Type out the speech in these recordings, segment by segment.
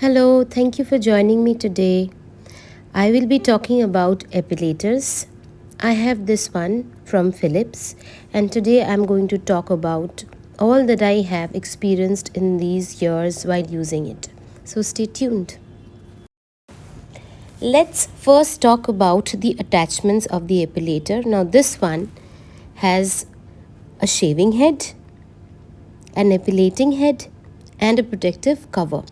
Hello, thank you for joining me today. I will be talking about epilators. I have this one from Philips, and today I'm going to talk about all that I have experienced in these years while using it. So stay tuned. Let's first talk about the attachments of the epilator. Now, this one has a shaving head, an epilating head, and a protective cover.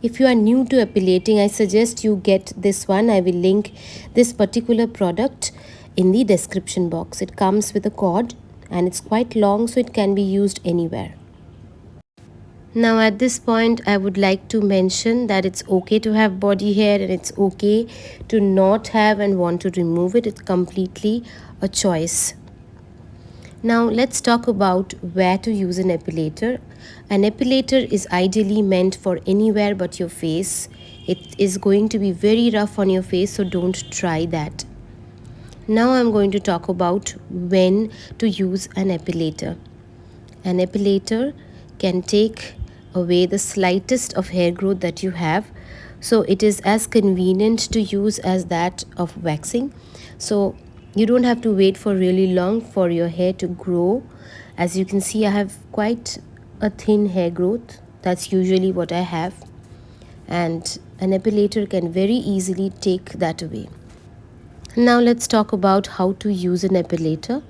If you are new to epilating, I suggest you get this one. I will link this particular product in the description box. It comes with a cord and it's quite long, so it can be used anywhere. Now at this point, I would like to mention that it's okay to have body hair and it's okay to not have and want to remove it. It's completely a choice. Now let's talk about where to use an epilator. An epilator is ideally meant for anywhere but your face. It is going to be very rough on your face, so don't try that. Now I'm going to talk about when to use an epilator. An epilator can take away the slightest of hair growth that you have, so it is as convenient to use as that of waxing. So you don't have to wait for really long for your hair to grow. As you can see, I have quite a thin hair growth. That's usually what I have, and an epilator can very easily take that away. Now let's talk about how to use an epilator.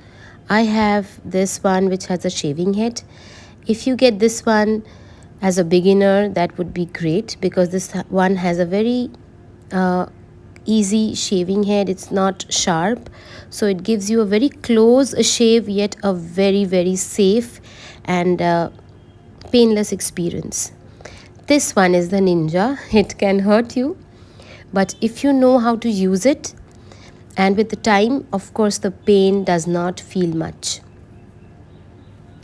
I have this one which has a shaving head. If you get this one as a beginner, that would be great because this one has a very easy shaving head. It's not sharp, so it gives you a very close shave, yet a very safe and painless experience. This one is the Ninja. It can hurt you, but if you know how to use it, and with the time, of course, the pain does not feel much.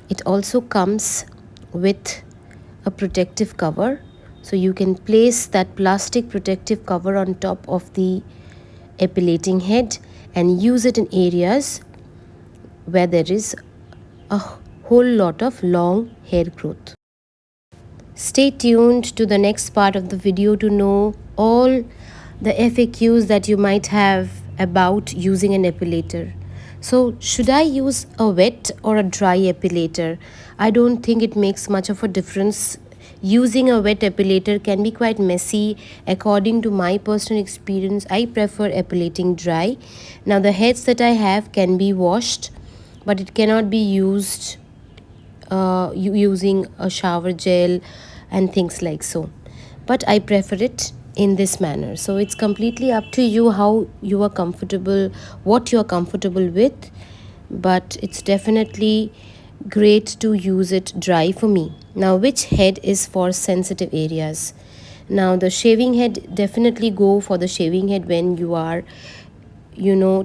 It also comes with a protective cover, so you can place that plastic protective cover on top of the epilating head and use it in areas where there is a whole lot of long hair growth. Stay tuned to the next part of the video to know all the FAQs that you might have about using an epilator. So should I use a wet or a dry epilator? I don't think it makes much of a difference. Using a wet epilator can be quite messy. According to my personal experience, I prefer epilating dry. Now the heads that I have can be washed, but it cannot be used using a shower gel and things like so. But I prefer it in this manner. So it's completely up to you how you are comfortable, what you are comfortable with, but it's definitely great to use it dry for me. Now, which head is for sensitive areas? Now the shaving head, definitely go for the shaving head when you are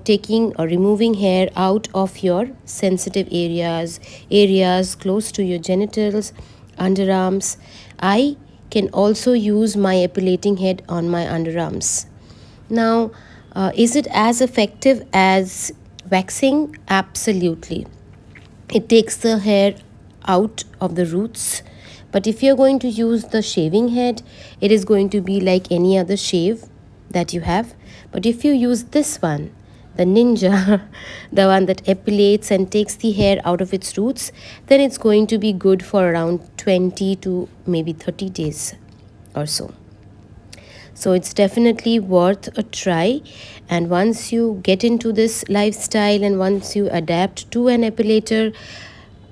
taking or removing hair out of your sensitive areas close to your genitals, underarms. I can also use my epilating head on my underarms. Now, is it as effective as waxing? Absolutely. It takes the hair out of the roots, but if you're going to use the shaving head, it is going to be like any other shave that you have. But if you use this one, the Ninja, the one that epilates and takes the hair out of its roots, then it's going to be good for around 20 to maybe 30 days or so. So it's definitely worth a try, and once you get into this lifestyle and once you adapt to an epilator,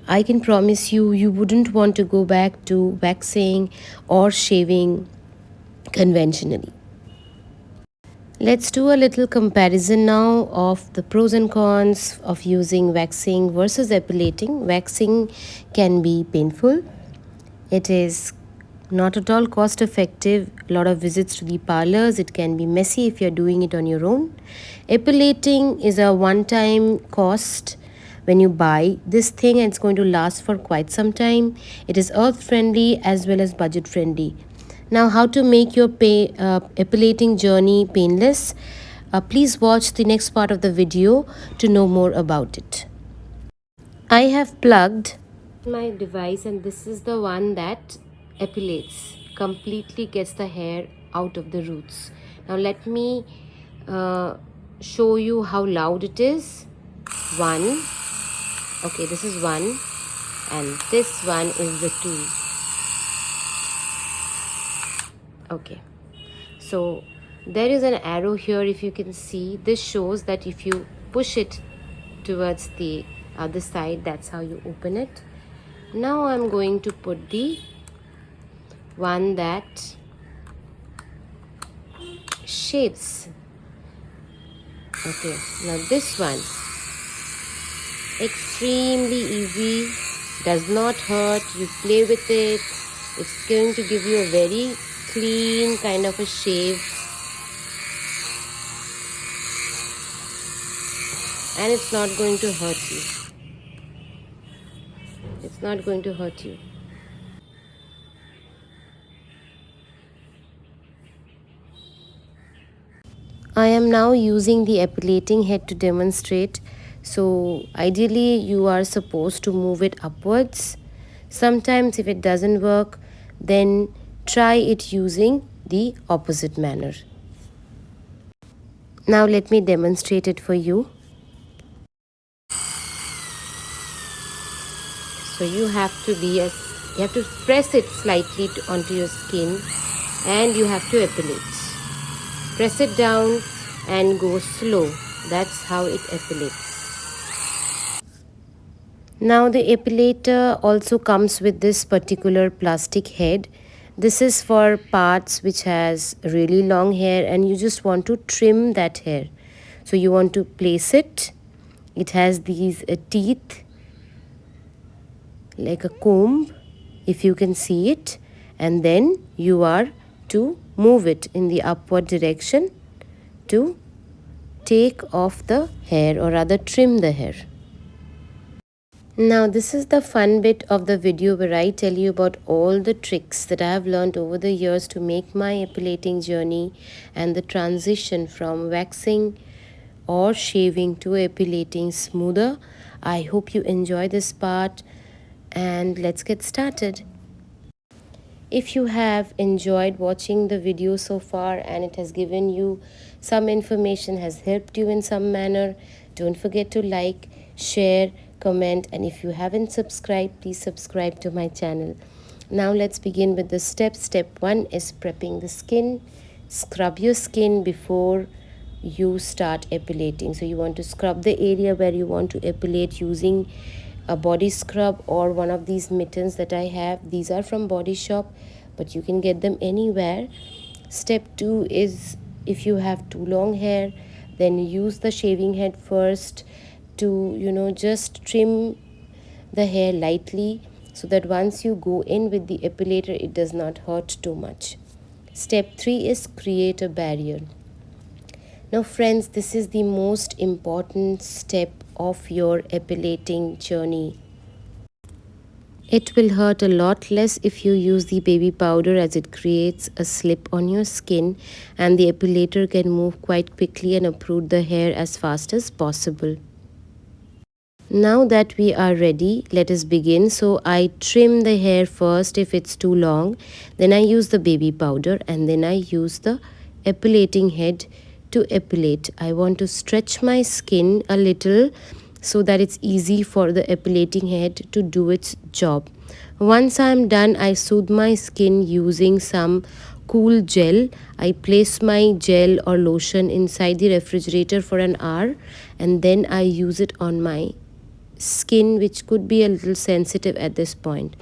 I can promise you, you wouldn't want to go back to waxing or shaving conventionally. Let's do a little comparison now of the pros and cons of using waxing versus epilating. Waxing can be painful. It is not at all cost effective. A lot of visits to the parlors. It can be messy if you're doing it on your own. Epilating is a one-time cost when you buy this thing, and it's going to last for quite some time. It is earth friendly as well as budget friendly. Now, how to make your epilating journey painless? Please watch the next part of the video to know more about it. I have plugged my device, and this is the one that epilates. completely gets the hair out of the roots. Now let me show you how loud it is. One. Okay, this is one, and this one is the two. Okay, so there is an arrow here. If you can see, this shows that if you push it towards the other side, that's how you open it. Now I'm going to put the one that shaves. Okay, now this one, extremely easy, does not hurt. You play with it, it's going to give you a very clean kind of a shave, and it's not going to hurt you. It's not going to hurt you. I am now using the epilating head to demonstrate. So ideally you are supposed to move it upwards. Sometimes if it doesn't work, then try it using the opposite manner. Now let me demonstrate it for you. So you have to press it slightly onto your skin, and you have to epilate. Press it down and go slow. That's how it epilates. Now the epilator also comes with this particular plastic head. This is for parts which has really long hair and you just want to trim that hair. So you want to place it. It has these teeth like a comb, if you can see it, and then you are to move it in the upward direction to take off the hair, or rather trim the hair. Now this is the fun bit of the video where I tell you about all the tricks that I have learned over the years to make my epilating journey and the transition from waxing or shaving to epilating smoother. I hope you enjoy this part, and let's get started. If you have enjoyed watching the video so far and it has given you some information, has helped you in some manner, don't forget to like, share, comment, and if you haven't subscribed, please subscribe to my channel. Now let's begin with the steps. Step 1 is prepping the skin. Scrub your skin before you start epilating. So you want to scrub the area where you want to epilate using a body scrub or one of these mittens that I have. These are from Body Shop, but you can get them anywhere. Step 2 is, if you have too long hair, then use the shaving head first to just trim the hair lightly, so that once you go in with the epilator, it does not hurt too much. Step 3 is create a barrier. Now friends, this is the most important step of your epilating journey. It will hurt a lot less if you use the baby powder, as it creates a slip on your skin and the epilator can move quite quickly and uproot the hair as fast as possible. Now that we are ready, let us begin. So I trim the hair first if it's too long, then I use the baby powder, and then I use the epilating head to epilate. I want to stretch my skin a little so that it's easy for the epilating head to do its job. Once I'm done, I soothe my skin using some cool gel. I place my gel or lotion inside the refrigerator for an hour, and then I use it on my skin, which could be a little sensitive at this point.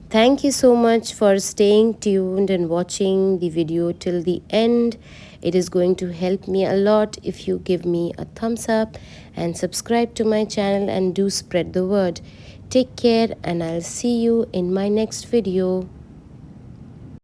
Thank you so much for staying tuned and watching the video till the end. It is going to help me a lot if you give me a thumbs up and subscribe to my channel, and do spread the word. Take care, and I'll see you in my next video.